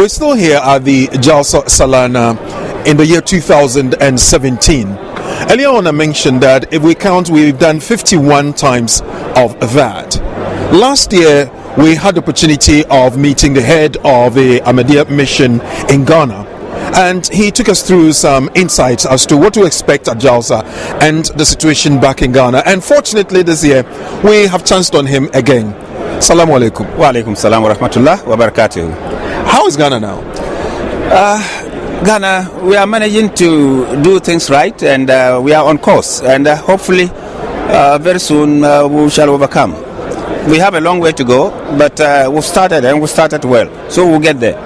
We're still here at the Jalsa Salana in the year 2017. Earlier on I mentioned that if we count, we've done 51 times of that. Last year we had the opportunity of meeting the head of the Ahmadiyya mission in Ghana, and he took us through some insights as to what to expect at Jalsa and the situation back in Ghana. And fortunately this year we have chanced on him again. Assalamu alaikum. Wa alaikum salam wa rahmatullah wa barakatuh. How is Ghana now? Ghana, we are managing to do things right, and we are on course, and hopefully very soon we shall overcome. We have a long way to go, but we've started, and we started well, so we'll get there.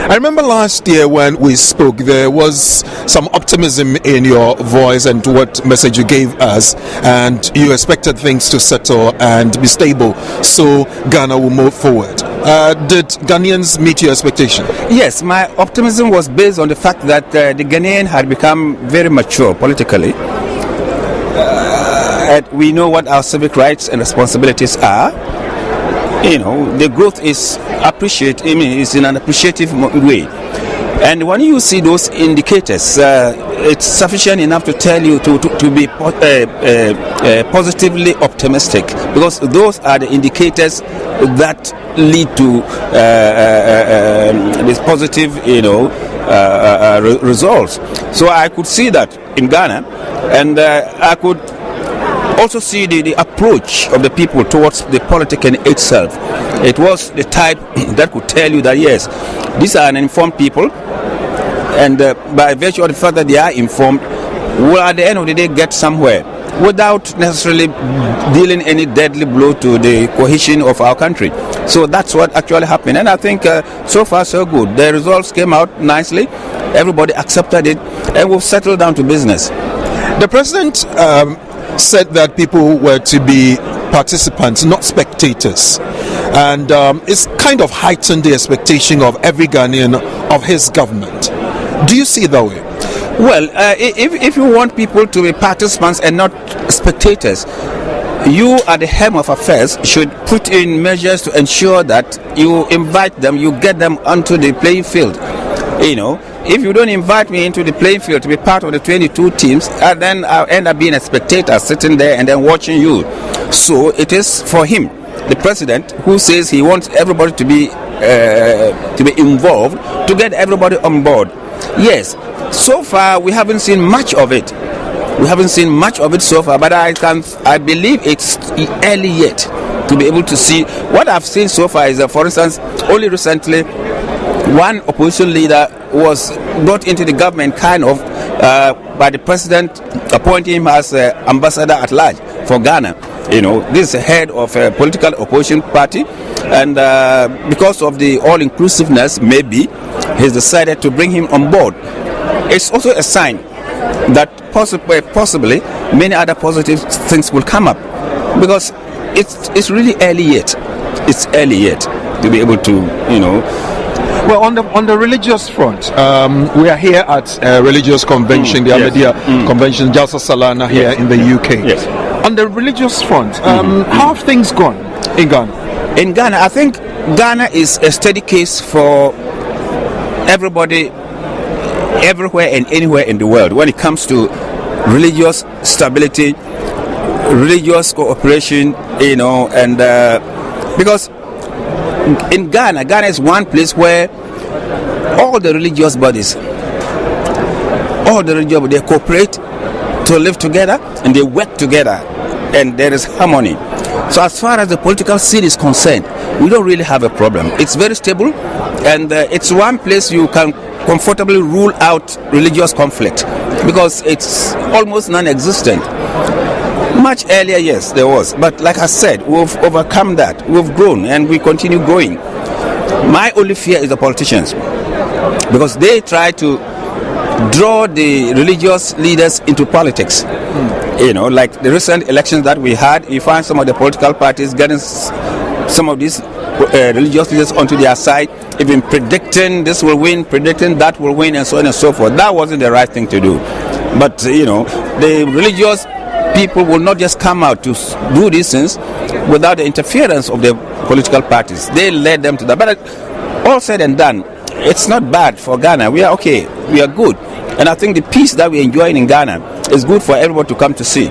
I remember last year when we spoke, there was some optimism in your voice and what message you gave us, and you expected things to settle and be stable, so Ghana will move forward. Did Ghanaians meet your expectation? Yes, my optimism was based on the fact that the Ghanaian had become very mature politically. And we know what our civic rights and responsibilities are. You know, the growth is is in an appreciative way. And when you see those indicators, it's sufficient enough to tell you to be positively optimistic, because those are the indicators that lead to this positive, results. So I could see that in Ghana, and I could also see the approach of the people towards the politicking itself. It was the type that could tell you that yes, these are an informed people, and by virtue of the fact that they are informed, will at the end of the day get somewhere without necessarily dealing any deadly blow to the cohesion of our country. So that's what actually happened, and I think so far so good. The results came out nicely, everybody accepted it, and we've settled down to business. The president said that people were to be participants, not spectators, and it's kind of heightened the expectation of every Ghanaian of his government. Do you see it that way? Well, if you want people to be participants and not spectators, you at the helm of affairs should put in measures to ensure that you invite them, you get them onto the playing field. If you don't invite me into the playing field to be part of the 22 teams, then I'll end up being a spectator sitting there and then watching you. So it is for him, the president, who says he wants everybody to be involved, to get everybody on board. Yes, so far we haven't seen much of it. We haven't seen much of it so far, but I believe it's early yet to be able to see. What I've seen so far is that, for instance, only recently, one opposition leader was brought into the government by the president appointing him as ambassador at large for Ghana. This is the head of a political opposition party, and because of the all-inclusiveness, maybe he's decided to bring him on board. It's also a sign that possibly many other positive things will come up, because it's really early yet. It's early yet to be able to, Well, on the religious front, we are here at a religious convention, the Ahmadiyya convention, Jalsa Salana here in the UK. Yes. On the religious front, how have things gone in Ghana? In Ghana, I think Ghana is a steady case for everybody, everywhere and anywhere in the world when it comes to religious stability, religious cooperation, and because in Ghana is one place where all the religious bodies, they cooperate to live together, and they work together, and there is harmony. So as far as the political scene is concerned, we don't really have a problem. It's very stable, and it's one place you can comfortably rule out religious conflict, because it's almost non-existent. Much earlier, yes, there was. But like I said, we've overcome that. We've grown, and we continue growing. My only fear is the politicians, because they try to draw the religious leaders into politics. Like the recent elections that we had, you find some of the political parties getting some of these religious leaders onto their side, even predicting this will win, predicting that will win, and so on and so forth. That wasn't the right thing to do. But, the religious people will not just come out to do these things without the interference of the political parties. They led them to that. But all said and done, it's not bad for Ghana. We are okay. We are good. And I think the peace that we're enjoying in Ghana is good for everyone to come to see.